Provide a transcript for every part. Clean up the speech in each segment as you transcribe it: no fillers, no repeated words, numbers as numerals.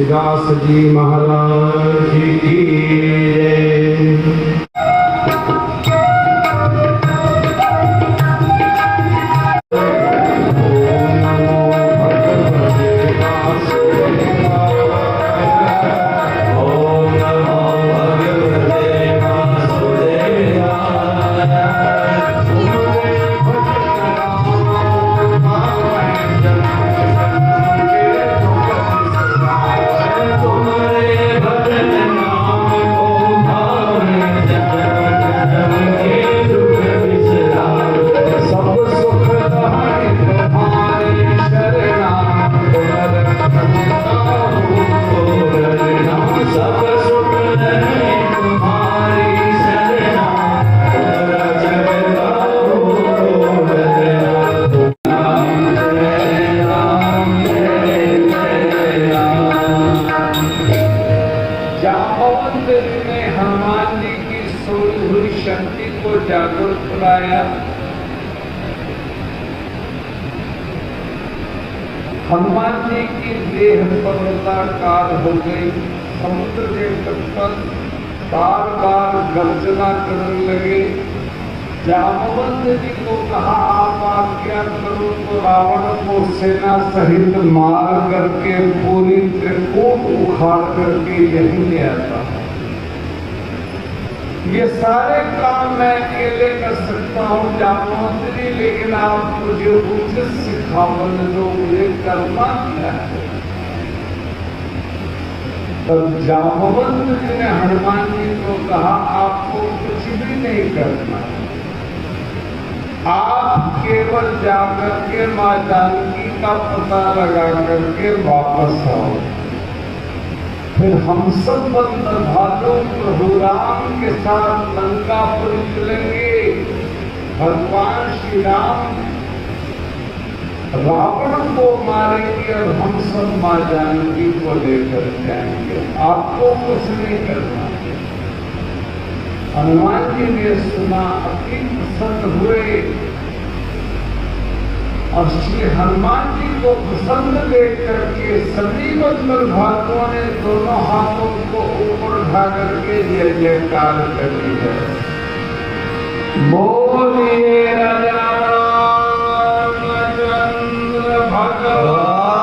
दास जी महाराज की जय। जागृत कराया। हनुमान जी की देह पर्वताकार हो गई। समुद्र के तट पर बार बार गर्जना करने लगे। जामवंत जी को कहा आप आज्ञा करो तो रावण को सेना सहित मार करके पूरी त्रिकूट उखाड़ करके यहीं ले आता। ये सारे काम मैं अकेले कर सकता हूँ जामवंत जी, लेकिन आप मुझे उचित सिखावन दो, मुझे करना क्या है। तब जामवंत जी ने हनुमान जी को कहा आपको कुछ भी नहीं करना, आप केवल जाकर के माँ जानकी का पता लगा करके वापस आओ। फिर हम सब भालू प्रभु राम के साथ लंकापुर चलेंगे। भगवान श्री राम रावण को मारेंगे और हम सब माँ जानकी को लेकर जाएंगे, आपको कुछ नहीं करना। हनुमान जी ने सुना, अति प्रसन्न हुए और श्री हनुमान जी को प्रसन्न देख करके सभी भालुओं ने दोनों हाथों को ऊपर उठा करके जय जयकार कर दी है। बोलिए राजा रामचंद्र भगवान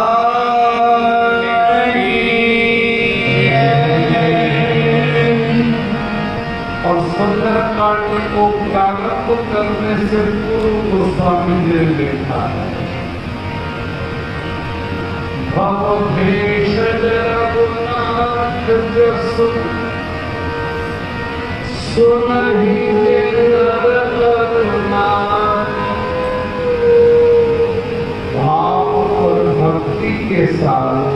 और सुंदरकांड को प्रारंभ करने से पूर्व गोस्वामी जी ने लिखा है। भवभीषण रघुनाथ जसु सुनहि नर रघुनाथ। भाव और भक्ति के साथ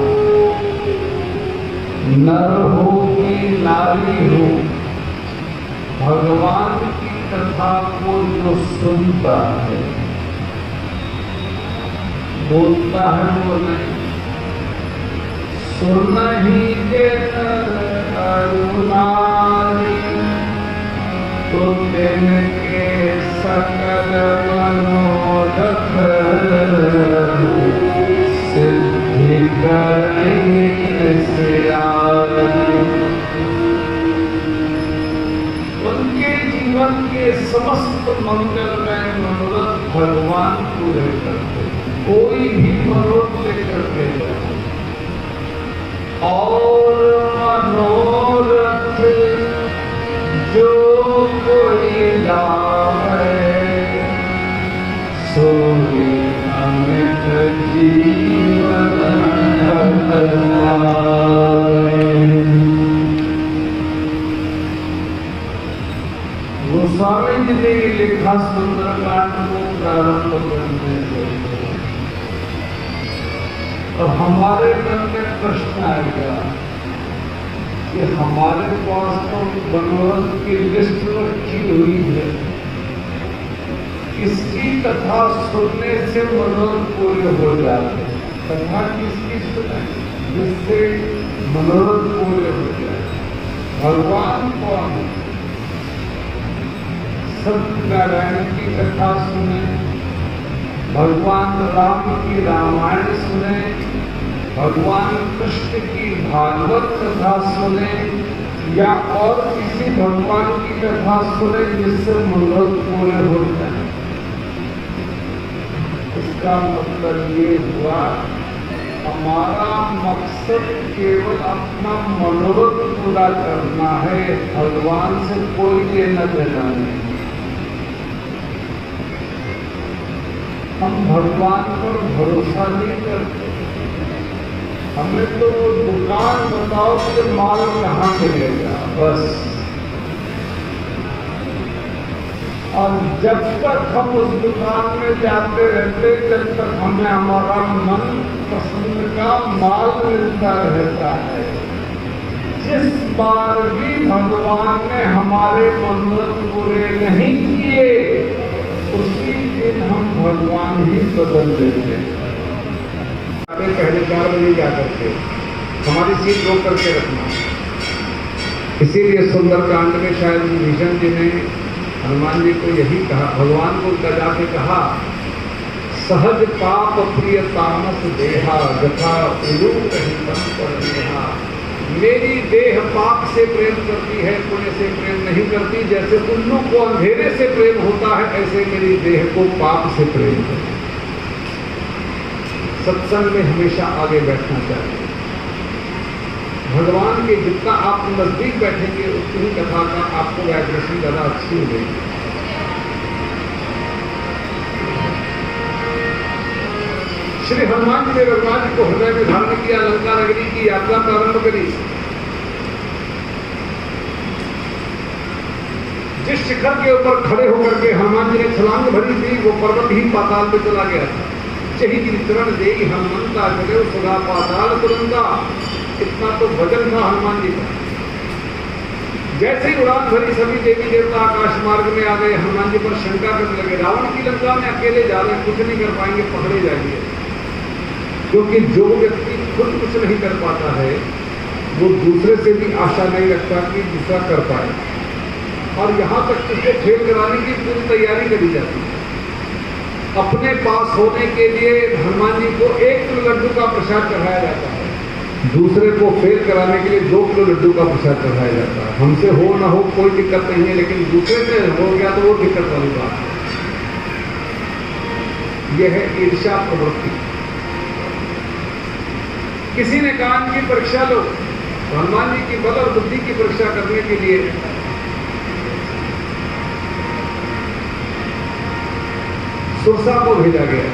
नर हो कि नारी हो, भगवान की कथा को जो सुनता है, बोलता है वो नहीं, सुनहि के करुणारी तो तिनके सकल मनोरथ सिद्धि करें जीवन के समस्त मंगलमय मनोरथ भगवान पूरे करते, कोई भी मनोरथ लेकर के जाए। और मनोरथ जो कोई लावे सोई अमित जीवन गोस्वामी जी ने लिखा सुंदरकांड को प्रारंभ करने से। और हमारे मन में प्रश्न आएगा कि हमारे पास तो मनोरथ की लिस्ट रखी हुई है, किसकी कथा सुनने से मनोरथ पूरे हो जाते हैं। कथा किसकी सुने जिससे मनोरथ पूरे हो जाए। भगवान कौन है? सत्यनारायण की कथा सुने, भगवान राम की रामायण सुने, भगवान कृष्ण की भागवत कथा सुने या और किसी भगवान की कथा सुने जिससे मनोरथ पूरे हो जाए। इसका मतलब ये हुआ हमारा मकसद केवल अपना मनोरथ पूरा करना है, भगवान से कोई लेना देना नहीं। हम भगवान पर भरोसा नहीं करते। हमें तो दुकान बताओ कि माल कहाँ मिलेगा बस। और जब तक हम उस दुकान में जाते रहते जब तक हमें हमारा मन पसंद का माल मिलता रहता है। जिस बार भी भगवान ने हमारे मनोरथ पूरे नहीं किए उसी दिन हम भगवान ही बदल देते हैं। पहले 4 बजे जा करके हमारी सीट रोक करके रखना। इसीलिए सुंदरकांड में शायद विभीषण जी ने हनुमान जी को यही कहा, भगवान को उनका जाके कहा, सहज पाप प्रिय तामस देहा यथा उलू कहीं बन पर नेहा। मेरी देह पाप से प्रेम करती है, पुण्य से प्रेम नहीं करती। जैसे उल्लू को अंधेरे से प्रेम होता है ऐसे मेरी देह को पाप से प्रेम है। सत्संग में हमेशा आगे बैठना चाहिए। भगवान के जितना आप नजदीक बैठेंगे उतनी कथा का आपको वाइब्रेशन ज्यादा अच्छी मिलेगी। श्री हनुमान जी ने भगवान जी को हृदय में धारण किया, लंका नगरी की यात्रा प्रारंभ करी। जिस शिखर के ऊपर खड़े होकर के हनुमान जी ने छलांग भरी थी वो पर्वत ही पाताल में चला गया था। चही चरण दे हनुमंता चले सुधा पाताल तुरंता। इतना तो वजन था हनुमान जी का। जैसे ही उड़ान भरी सभी देवी देवता आकाश मार्ग में आ गए। हनुमान जी पर शंका करने लगे, रावण की लंका में अकेले जा रहे, कुछ नहीं कर पाएंगे, पकड़े जाएंगे। क्योंकि जो व्यक्ति खुद कुछ नहीं कर पाता है वो दूसरे से भी आशा नहीं रखता कि दूसरा कर पाए। और यहाँ तक उसको फेल कराने की पूरी तैयारी करी जाती है। अपने पास होने के लिए हनुमान जी को 1 किलो लड्डू का प्रसाद चढ़ाया जाता है, दूसरे को फेल कराने के लिए 2 किलो लड्डू का प्रसाद चढ़ाया जाता है। हमसे हो ना हो कोई दिक्कत नहीं है, लेकिन दूसरे से हो गया तो वो दिक्कत वाली बात है। यह है ईर्ष्या प्रवृत्ति। किसी ने कहा कि परीक्षा लो, हनुमान जी की बल और बुद्धि की परीक्षा करने के लिए सुरसा को भेजा गया।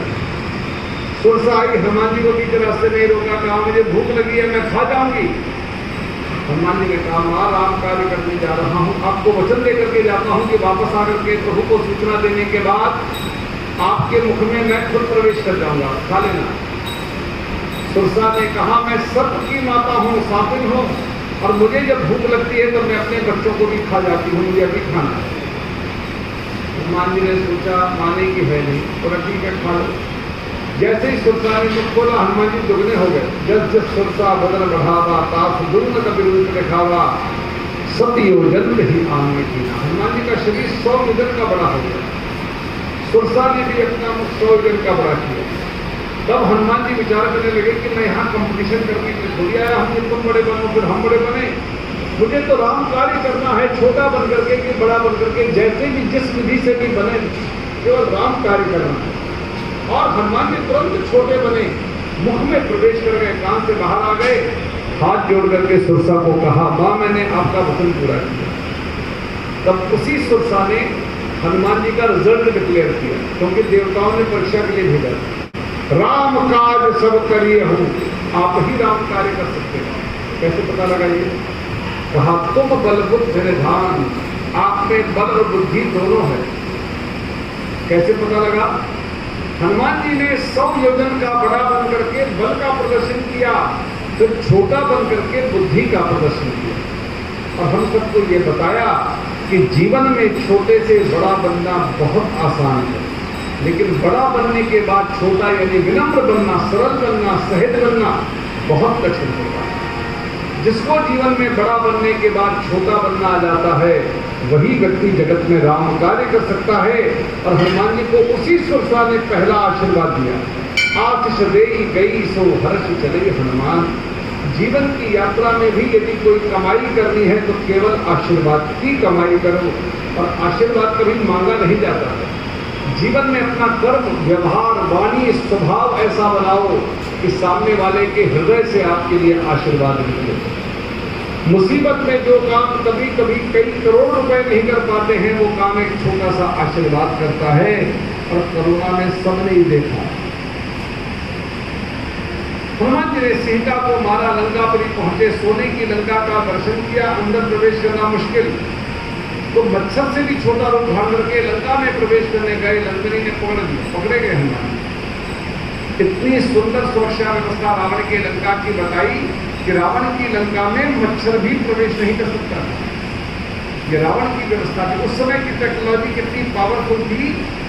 सुरसा आई, हनुमान जी को बीच रास्ते नहीं रोका, कहा मुझे भूख लगी है, मैं खा जाऊंगी। हनुमान जी ने कहा, मां राम कार्य करने जा रहा हूं, आपको वचन देकर के जाता हूं कि वापस आकर के प्रभु को सूचना देने के बाद आपके मुख में मैं खुद प्रवेश कर जाऊंगा, खा लेना। सुरसा ने कहा, मैं सबकी माता हूं, सापिन हूं, और मुझे जब भूख लगती है तो मैं अपने बच्चों को भी खा जाती हूँ, मुझे अभी खाना है। हनुमान जी ने सोचा माने की है नहीं, तो ठीक है खा लो। जैसे ही सुरसा ने मुख खोला हनुमान जी दुगने हो गए। जब जब सुरसा बदन बढ़ावा ताप दुर्न कबीर दिखावा सत्य योजन ही आन में कीना। हनुमान जी का शरीर 100 योजन का बड़ा हो गया। सुरसा ने भी अपना मुख 100 योजन का बड़ा किया। तब हनुमान जी विचार करने लगे कि मैं यहाँ कंपटीशन करने के लिए थोड़ी आया हूँ कि तुम बड़े बनो फिर हम बड़े बने। मुझे तो राम कार्य करना है, छोटा बन करके कि बड़ा बन करके, जैसे भी जिस विधि से भी बने, केवल राम कार्य करना है। और हनुमान जी तुरंत छोटे बने, मुख में प्रवेश कर गए, कान से बाहर आ गए, हाथ जोड़ करके सुरसा को कहा, मां मैंने आपका वचन पूरा किया। तब उसी सुरसा ने हनुमान जी का रिजल्ट डिक्लेयर किया, क्योंकि देवताओं ने परीक्षा के लिए भेजा। राम काज सब करिए हूं, आप ही राम कार्य कर सकते हैं। कैसे पता लगा ये? कहा तुम बल बुद्धि निधान, आप में बल और बुद्धि दोनों है। कैसे पता लगा? हनुमान जी ने 100 योजन का बड़ा बन करके बल का प्रदर्शन किया, फिर छोटा बन करके बुद्धि का प्रदर्शन किया। और हम सबको ये बताया कि जीवन में छोटे से बड़ा बनना बहुत आसान है, लेकिन बड़ा बनने के बाद छोटा यानी विनम्र बनना, सरल बनना, सहज बनना बहुत कठिन होता है। जिसको जीवन में बड़ा बनने के बाद छोटा बनना आ जाता है वही व्यक्ति जगत में राम कार्य कर सकता है। और हनुमान जी को उसी सुरसा ने पहला आशीर्वाद दिया। आशीष देई गई सो हर्ष चले हनुमान। जीवन की यात्रा में भी यदि कोई कमाई करनी है तो केवल आशीर्वाद की कमाई करो, और आशीर्वाद कभी मांगा नहीं जाता है। जीवन में अपना कर्म, व्यवहार, वाणी, स्वभाव ऐसा बनाओ कि सामने वाले के हृदय से आपके लिए आशीर्वाद निकले। मुसीबत में जो काम कभी कभी कई करोड़ रुपए नहीं कर पाते हैं, वो काम एक छोटा सा आशीर्वाद करता है। और करुणा में सबने ही देखा। हनुमान जी ने सीता को मारा, लंकापुरी पहुंचे, सोने की लंका का दर्शन किया, अंदर प्रवेश करना मुश्किल, तो मच्छर से भी छोटा रूप धारण करके लंका में प्रवेश करने गए। लंकनी ने पकड़े गए हनुमान। इतनी सुंदर सुरक्षा व्यवस्था रावण के लंका की बताई कि रावण की लंका में मच्छर भी प्रवेश नहीं कर सकता। ये रावण की व्यवस्था थी। उस समय की टेक्नोलॉजी कितनी पावरफुल थी।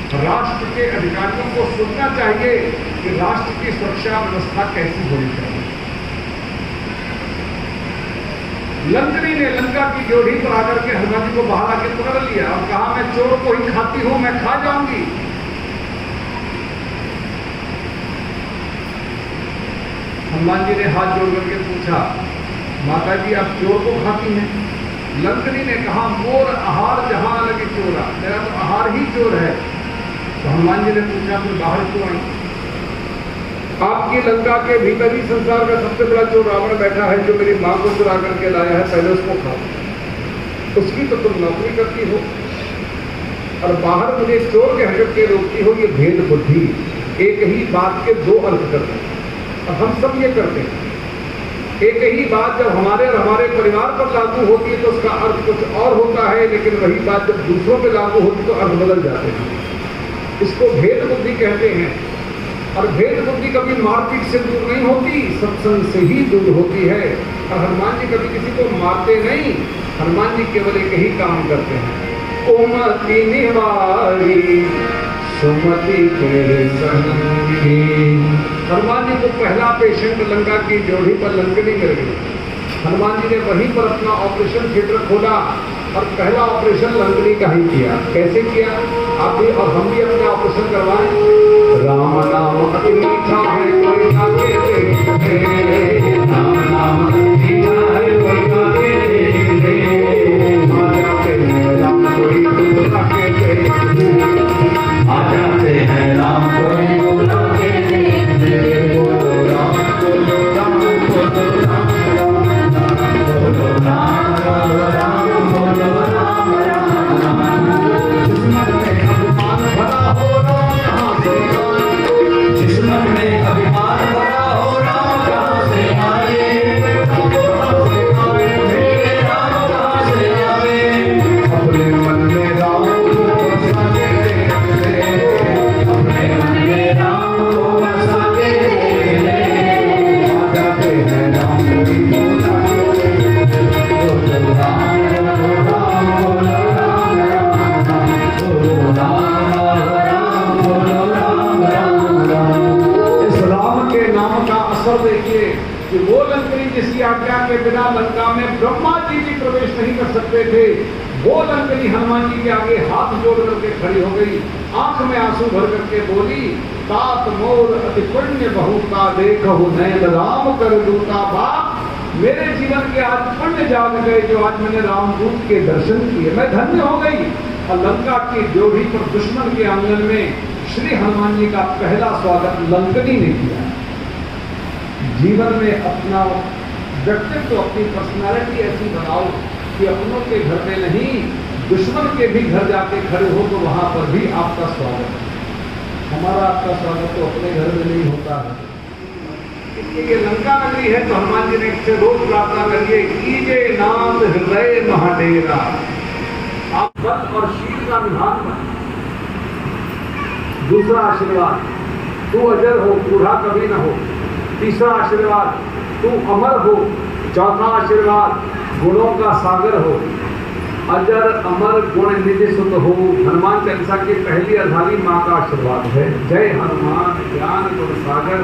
राष्ट्र के अधिकारियों को सोचना चाहिए कि राष्ट्र की सुरक्षा व्यवस्था कैसी होनी चाहिए। लंकनी ने लंका की ड्योढ़ी पर आकर के हनुमान जी को बाहर आके पकड़ लिया और कहा, मैं चोर को ही खाती हूं, मैं खा जाऊंगी। हनुमान जी ने हाथ जोड़ करके पूछा, माता जी आप चोर को खाती हैं? लंकनी ने कहा, मोर आहार जहां लगे चोरा, मेरा तो आहार ही चोर है। तो हनुमान जी ने पूछा, फिर बाहर क्यों आई? आपकी लंका के भीतर ही संसार का सबसे बड़ा चोर रावण बैठा है, जो मेरी मां को चुरा करके लाया है, पहले उसको खाओ। उसकी तो तुम नौकरी करती हो और बाहर मुझे चोर के हटक के रोकती हो। ये भेद बुद्धि, एक ही बात के दो अर्थ करते हैं और हम सब ये करते हैं। एक ही बात जब हमारे और हमारे परिवार पर लागू होती है तो उसका अर्थ कुछ और होता है, लेकिन वही बात जब दूसरों पर लागू होती तो अर्थ बदल जाते हैं। इसको भेद बुद्धि कहते हैं। और भेद बुद्धि कभी मारपीट से दूर नहीं होती, सत्संग से ही दूर होती है। और हनुमान जी कभी किसी को मारते नहीं, हनुमान जी केवल एक ही काम करते हैं, उमति निवारी सुमति के संगी। हनुमान जी को पहला पेशेंट लंका की ड्योढ़ी पर लंकनी मिल गई। हनुमान जी ने वहीं पर अपना ऑपरेशन थिएटर खोला और पहला ऑपरेशन लंकनी का ही किया। कैसे किया? आप भी और हम भी अपना ऑपरेशन करवाएं। राम नाम अति मीठा है कोई आगे देखे, राम नाम अति मीठा है कोई आगे देखे, आ जाते हैं राम कोई बुला के देखे, आ जाते हैं राम कोई बुला के देखे, बोलो राम बोलो राम बोलो राम बोलो राम बोलो राम बोलो राम राम राम। किस्मत में अभिमान भरा हो राम कहाँ से आए, किस्मत में अभिमान भरा हो राम कहाँ से आए, राम कहाँ से आए। अपने मन में राम को बसा के ले, अपने मन में राम को बसा के ले, आ जाते हैं राम कोई बोला देखिए कि वो लंकनी जिसकी आज्ञा के बिना लंका में ब्रह्मा जी भी प्रवेश नहीं कर सकते थे, वो लंकनी हनुमान जी के आगे हाथ जोड़ करके खड़ी हो गई, आंख में आंसू भर करके बोली, तात मोर अति पुण्य बहुता देखो नयन राम कर दूता बाप। मेरे जीवन के आज पुण्य जाग गए जो आज मैंने रामदूत के दर्शन किए, मैं धन्य हो गई। और लंका की ड्योढ़ी पर दुश्मन के आंगन में श्री हनुमान जी का पहला स्वागत लंकनी ने किया। जीवन में अपना व्यक्तित्व, अपनी पर्सनालिटी ऐसी बनाओ कि अपनों के घर में नहीं, दुश्मन के भी घर जाके खड़े हो तो वहां पर भी आपका स्वागत है। हमारा आपका स्वागत तो अपने घर में नहीं होता है। इसलिए ये लंका नगरी है तो हनुमान जी ने इससे रोज प्रार्थना करिए, कीजे नाथ हृदय महाडेरा। आप सत और शील का विधान बने। दूसरा आशीर्वाद, तू अजर हो, बूढ़ा कभी न हो। तीसरा आशीर्वाद, तू अमर हो। चौथा आशीर्वाद, गुणों का सागर हो। अजर अमर गुण निधि सुत हो। हनुमान चालीसा की पहली अधारी माँ का आशीर्वाद है। जय हनुमान ज्ञान गुण सागर,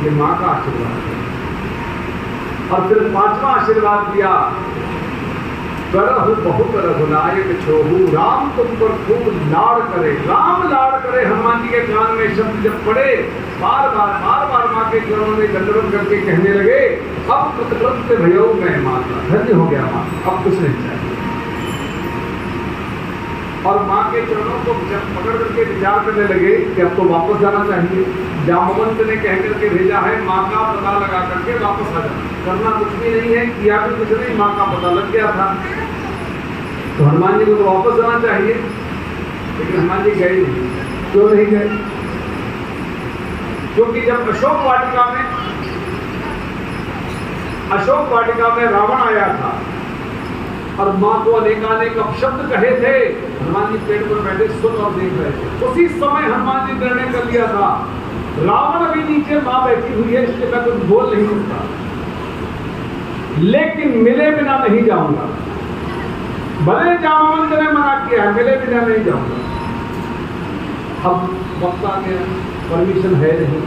ये माँ का आशीर्वाद है। और फिर पांचवा आशीर्वाद दिया करहु बहुत रघुनायक छोहू, राम तुम पर खूब लाड़ करे। राम लाड़ करे, हनुमान जी के कान में शब्द जब पड़े, बार बार माँ के चरणों में दंडवत करके कहने लगे, अब कृतकृत्य भयो मैं माता, धन्य हो गया माँ, अब कुछ नहीं चाहिए। और माँ के चरणों को जब पकड़ करके विचार करने लगे कि अब तो वापस जाना चाहिए। जामवंत ने कह करके भेजा है, माँ का पता लगा करके वापस आ जाना, करना कुछ भी नहीं है, किया भी कुछ नहीं, माँ का पता लग गया था। तो हनुमान जी को तो वापस जाना चाहिए, लेकिन हनुमान जी गए नहीं। क्यों नहीं गए? क्योंकि जब अशोक वाटिका में रावण आया था और माँ को अनेकानेक अपशब्द कहे थे, हनुमान जी पेड़ पर बैठे सुन और देख रहे थे। उसी समय हनुमान जी निर्णय कर लिया था, रावण अभी नीचे माँ बैठी हुई है, इसलिए मैं कुछ बोल नहीं सकता, लेकिन मिले बिना नहीं जाऊंगा। भले जामवंत ने मना किया है, मिले बिना नहीं जाऊंगा। अब वक्त आ गया, परमिशन है नहीं,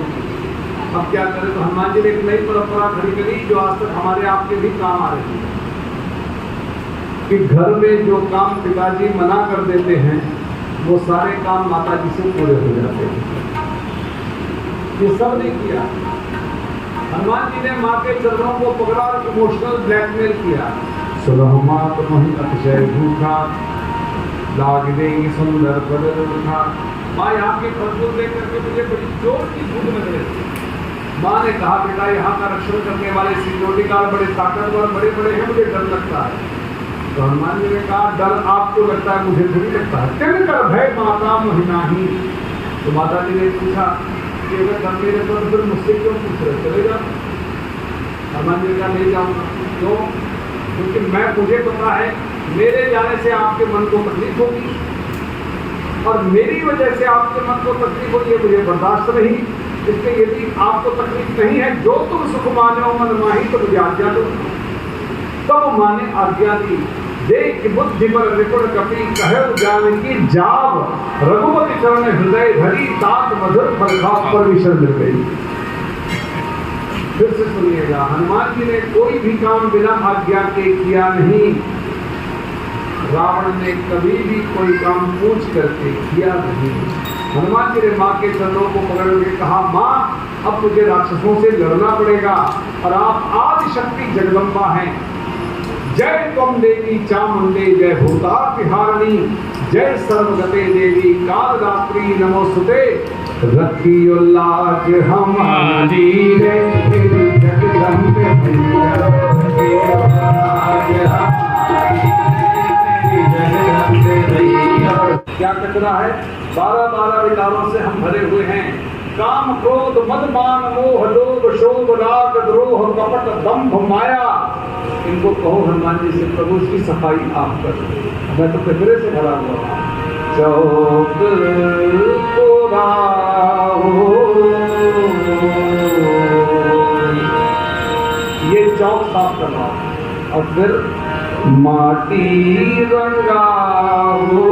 अब क्या करें? तो हनुमान जी ने एक नई परंपरा खड़ी करी, जो आज तक हमारे आपके भी काम आ रही है, कि घर में जो काम पिताजी मना कर देते हैं, वो सारे काम माता जी से पूरे हो जाते हैं। ये सब नहीं किया। हनुमान जी ने माँ के चरणों को पकड़ा और इमोशनल ब्लैकमेल किया। सुलह मात मोहि अतिशय भूखा, लाग देंगी सुंदर पद रूखा। माँ यहाँ के फलफूल देख करके मुझे बड़ी जोर की भूख लग रही थी। माँ ने कहा, बेटा यहाँ का रक्षण करने वाले सिक्योरिटीगार्ड बड़े ताकतवर बड़े बड़े हैं, मुझे डर लगता है। तो हनुमान जी ने कहा, डर आपको लगता है, मुझे थोड़ी लगता है। किन कर भय माता मोहि नाही। तो माता जी ने पूछा कि अगर डर मेरे तो फिर मुझसे क्यों पूछ रहे, चले जाओ। हनुमान जी का नहीं जाऊँगा। क्यों? क्योंकि मुझे पता है मेरे जाने से आपके मन को तकलीफ होगी, और मेरी वजह से आपके मन को तकलीफ होगी, मुझे बर्दाश्त नहीं। इसलिए यदि आपको तकलीफ नहीं है, जो तुम सुख मानो मन माही, तो मुझे आज्ञा दो। तब माँ ने आज्ञा दी। देख बुद्धि पर रिपुण कपि कहु जानकी जाव, रघुपति चरण हृदय धरी, तात मधुर बरखा परमेश्वर मिल गई। फिर से सुनिएगा, हनुमान जी ने कोई भी काम बिना आज्ञा के किया नहीं। रावण ने कभी भी कोई काम पूछ करके किया नहीं। हनुमान जी ने माँ के चरणों को पकड़ के कहा, माँ अब मुझे राक्षसों से लड़ना पड़ेगा, और आप आदि शक्ति जगदम्बा हैं। जय त्वं देवी चामुंडे, जय भूतातिहारिणी, जय सर्वगते देवी कालरात्रि नमोस्तुते। रखियो लाज हमारी रे जगदम्बे मैया, रखियो लाज हमारी जगदम्बे मैया। क्या कचरा है? 12 विकारों से हम भरे हुए हैं। काम क्रोध मद मान मोह लोभ शोभ राग द्रोह कपट दंभ माया। इनको कहो हनुमान जी से, प्रभु इसकी सफाई आप कर। मैं तो कचरे से भरा हुआ। चौक ये चौक साफ करना, और फिर माटी रंगाओ।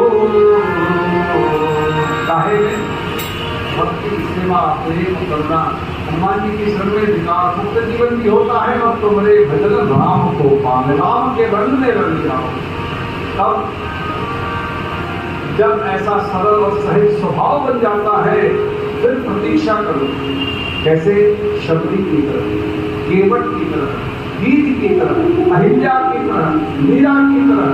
काहे भक्ति सेवा प्रेम करुणा हनुमान जी की शरण में विकास मुक्त जीवन भी होता है। और तुम्हारे भजन राम को पावे, राम के रंग में रंग जाओ। तब जब ऐसा सरल और सहज स्वभाव बन जाता है, फिर प्रतीक्षा करो। कैसे? शबरी की तरह, केवट की तरह, गीत की तरह, अहिल्या की तरह, मीरा की तरह।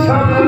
सबसे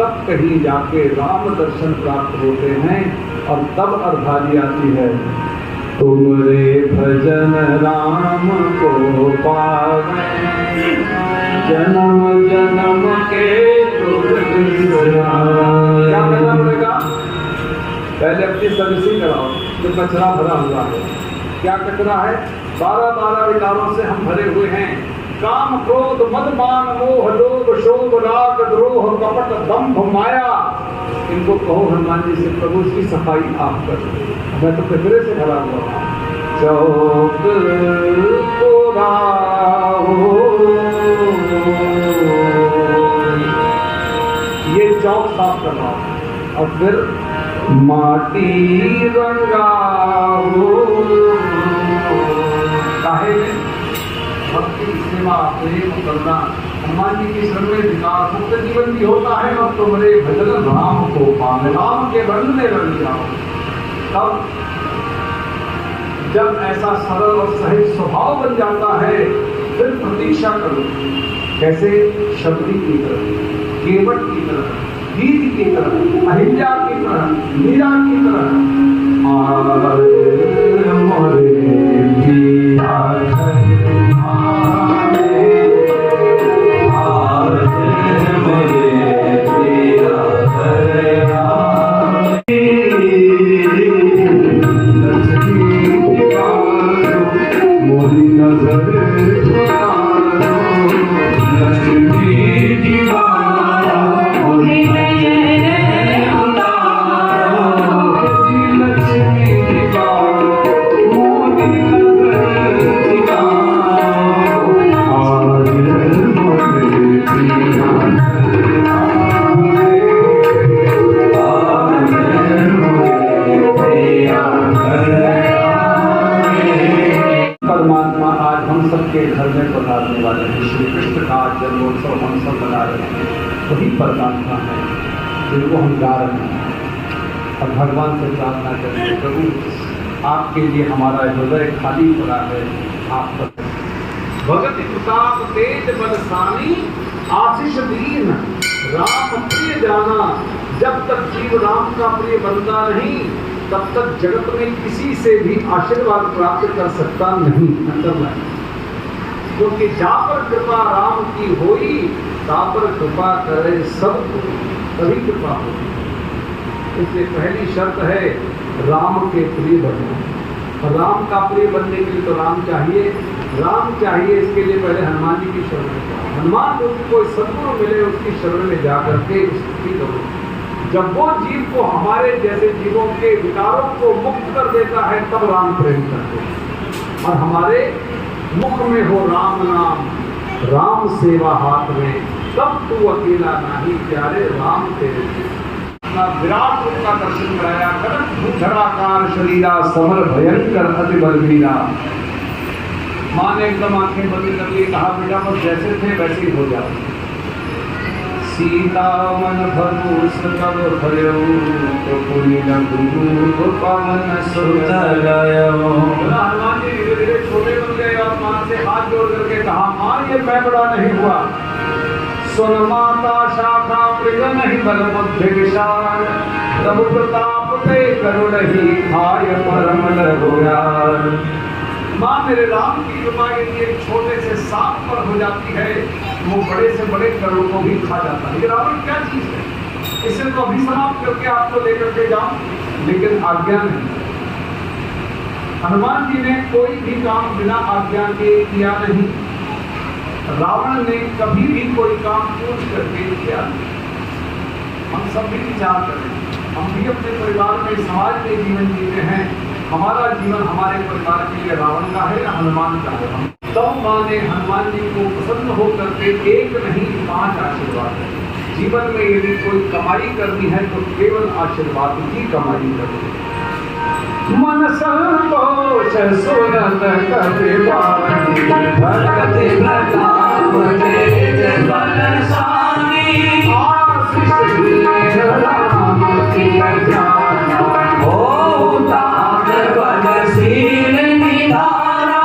तब कहीं जाके राम दर्शन प्राप्त होते हैं और तब अर्धाली आती है। तुमरे भजन राम को पावे, जन्म जन्म के दुख क्या करना पड़ेगा? पहले अपनी सर्विसिंग कराओ, जो कचरा भरा हुआ है। क्या कचरा है? 12 विकारों से हम भरे हुए हैं। काम, क्रोध, मद, मान, मोह, लोभ, शोभ, राग, द्रोह, कपट, दंभ, माया। इनको कहो हनुमान जी से, प्रभु इसकी सफाई आप कर दो, मैं तो कचरे से भरा हुआ हूँ। चौक ये चौक साफ करना और फिर माटी रंगाओ। काहे भक्ति, सेवा, प्रेम करना हनुमान जी की शरण में विकास मुक्त जीवन भी होता है। और तुम्हारे भजन राम को पावे, राम के वर्ण में रंग जाओ। तब जब ऐसा सरल और सहज स्वभाव बन जाता है, फिर प्रतीक्षा करो। कैसे? शबरी की तरह, केवट की तरह, गीत की तरह, अहिल्या की तरह, मीरा की तरह। सबके घर में पधारने वाले हैं। श्री कृष्ण का जन्मोत्सव हम सब मना रहे हैं। वही परमात्मा है जिनको हम गा रहे हैं और भगवान से प्रार्थना करते हैं, प्रभु आपके लिए हमारा हृदय खाली पड़ा है, आप भगति प्रताप तेज बलसानी आशीष दीन राम प्रिय जाना। जब तक जीव राम का प्रिय बनता नहीं तब तक जगत में किसी से भी आशीर्वाद प्राप्त कर सकता नहीं। क्योंकि जा पर कृपा राम की होई ता पर कृपा करे सबको, तभी कृपा होगी। इसलिए पहली शर्त है राम के प्रिय बनना। और राम का प्रिय बनने के लिए तो राम चाहिए, इसके लिए पहले हनुमान जी की शरण में जाओ। हनुमान को कोई सद्गुरु मिले उसकी शरण में जाकर के स्तुति करो। जब वो जीव को हमारे जैसे जीवों के विकारों को मुक्त कर देता है तब राम प्रेम करते हैं। और हमारे मुख में हो राम नाम, राम सेवा हाथ में, तब तू अकेला नहीं प्यारे राम तेरे। अपना विराट रूप का दर्शन कराया कर भूधराकार शरीरा समर भयंकर अति बलवीरा। माँ ने एकदम आंखें बंद कर ली, कहा बेटा बस जैसे थे वैसे ही हो जाओ। सीता मन भरूस कब भयो तो पुनि न गुरु पवन सुत लयो। हनुमान जी धीरे धीरे छोटे बन गए और माँ से हाथ जोड़ करके कहा माँ ये मैं बड़ा नहीं हुआ। सुन माता शाखा मृग नहीं बल बुद्धि विशाल, प्रभु प्रताप ते करुणहि खाय परम रघुराय। माँ मेरे राम की कृपा यदि एक छोटे से सांप पर हो जाती है वो बड़े से बड़े करोड़ को भी खा जाता है। ये रावण क्या चीज है, इसे तो अभी समाप्त करके आपको लेकर के जाऊं, लेकिन आज्ञा नहीं। हनुमान जी ने कोई भी काम बिना आज्ञा के किया नहीं। रावण ने कभी भी कोई काम पूछ करके किया नहीं। हम सब भी विचार करें, हम भी अपने परिवार में समाज में जीवन जीते हैं। हमारा जीवन हमारे परिवार के लिए रावण का है या हनुमान का है। तब माँ ने हनुमान जी को प्रसन्न होकर के एक नहीं 5 आशीर्वाद है। जीवन में यदि कोई कमाई करनी है तो केवल आशीर्वाद की कमाई करनी है। मन संतोष सुनत कपि बानी, भगति प्रताप तेज बलसानी, आशीष दीन राम प्रिय जाना, हो तात बलशील निधाना।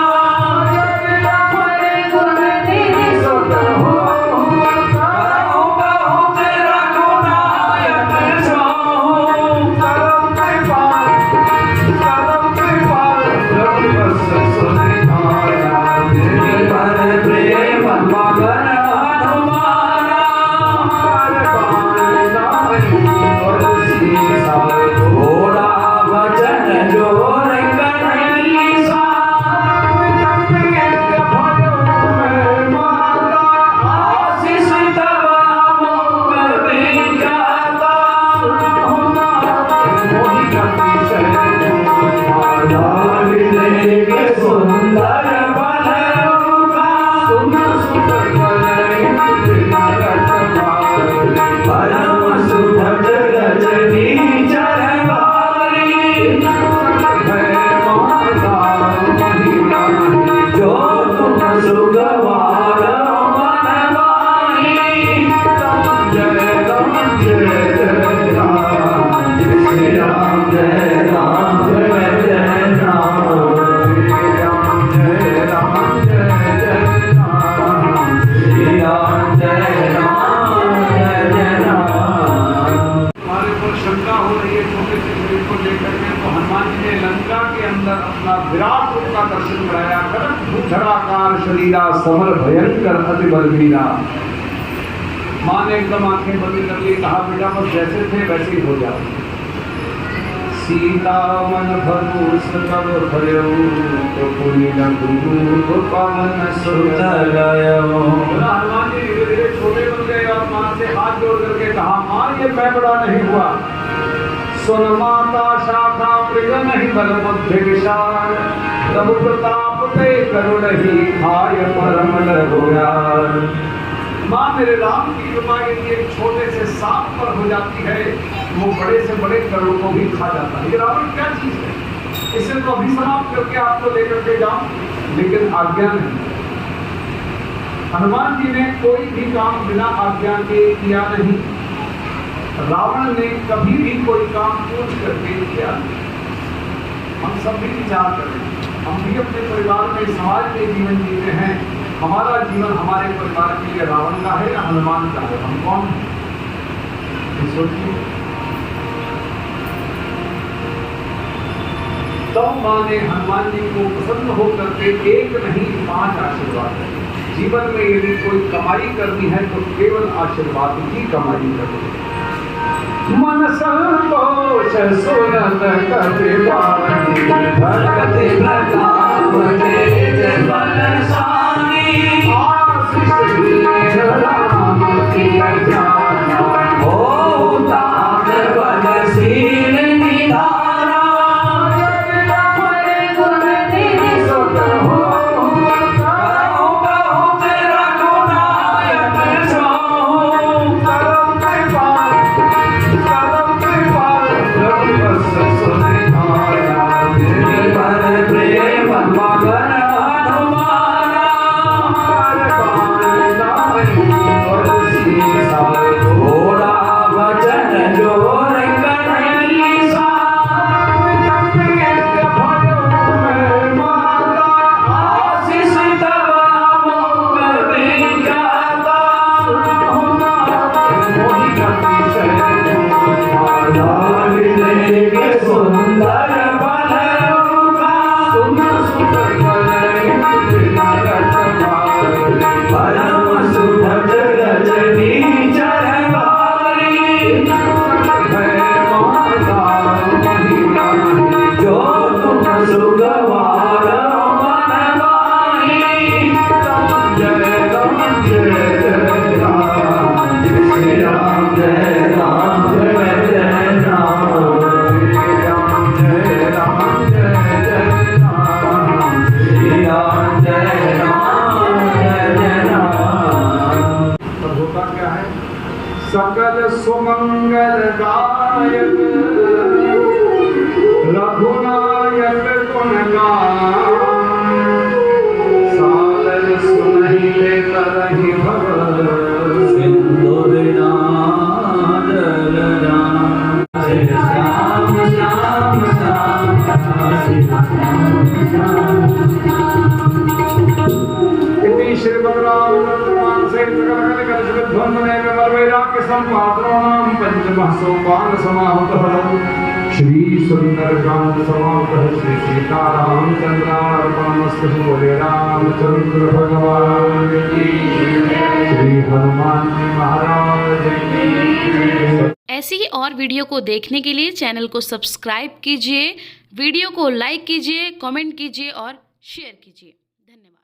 विराट रूप का दर्शन कराया कर भूधराकार शरीरा समर भयंकर अति बलवीरा। माँ ने एकदम आंखें बंद कर ली, कहा बेटा बस जैसे थे वैसे ही हो जाओ। सीता मन भरूस कब भयो तो पुनि न गुरु पवन सुत लयो। हनुमान जी धीरे धीरे छोटे बन गए और माँ से हाथ जोड़ करके कहा माँ ये मैं बड़ा नहीं हुआ। सुन माता शाखा मृग नहीं बल बुद्धि विशाल, प्रभु प्रताप ते करुणहि खाय परम रघुराय। माँ मेरे राम की कृपा यदि एक छोटे से सांप पर हो जाती है वो बड़े से बड़े करोड़ को भी खा जाता है। ये रावण क्या चीज है, इसे तो अभी समाप्त करके आपको लेकर के जाऊं, लेकिन आज्ञा नहीं। हनुमान जी ने कोई भी काम बिना आज्ञा के किया नहीं। रावण ने कभी भी कोई काम पूछ करके किया नहीं। हम सब भी विचार करें, हम भी अपने परिवार में समाज में जीवन जीते हैं। हमारा जीवन हमारे परिवार के लिए रावण का है या हनुमान का है? हम कौन हैं? ये सोचिए। तब माँ ने हनुमान जी को प्रसन्न होकर के एक नहीं 5 आशीर्वाद दिए। जीवन में यदि कोई कमाई करनी है तो केवल आशीर्वाद की कमाई करो। मन संतोष सुनत कति बानी, भगति प्रताप तेज बलशानी, आशीष दीन राम की जाना, हो ताक बलशील निधाना, हरि गुण निधि सुत हो, करो बहुत रघुनायक छाहु, करम कृपाल रघुवंश सुनिधारा, पर प्रेम मगन हनुमाना, घोड़ा वचन जोर कन्हैया, आशीष तब मोग विज्ञाता, के सुंदर बलरूपा, परम सुभग रजनी चरवारी, जो तुम सुगवार मन माही, जय राम जय राम, जय राम जय राम, जय जय राम, जय राम जय राम, जय जय राम, श्री राम जय राम, जय जय राम। तब होता क्या है? सकल सुमंगल दायक रघुनायक गुणगान, सादर सुनहि करहि भव सिंदूर नाद राम, श्याम श्याम इति श्रीमद्रामायण सहित सकल कलश ध्वन्वने वैराग्य संपादनां पंचमः सोपान समाहुतः, श्री सुंदरकांत समाहुतः, श्री सीतारामचंद्रार्पणमस्तु। बोले रामचंद्र भगवान की, श्री हनुमान जी महाराज की। ऐसी ही और वीडियो को देखने के लिए चैनल को सब्सक्राइब कीजिए, वीडियो को लाइक कीजिए, कमेंट कीजिए और शेयर कीजिए। धन्यवाद।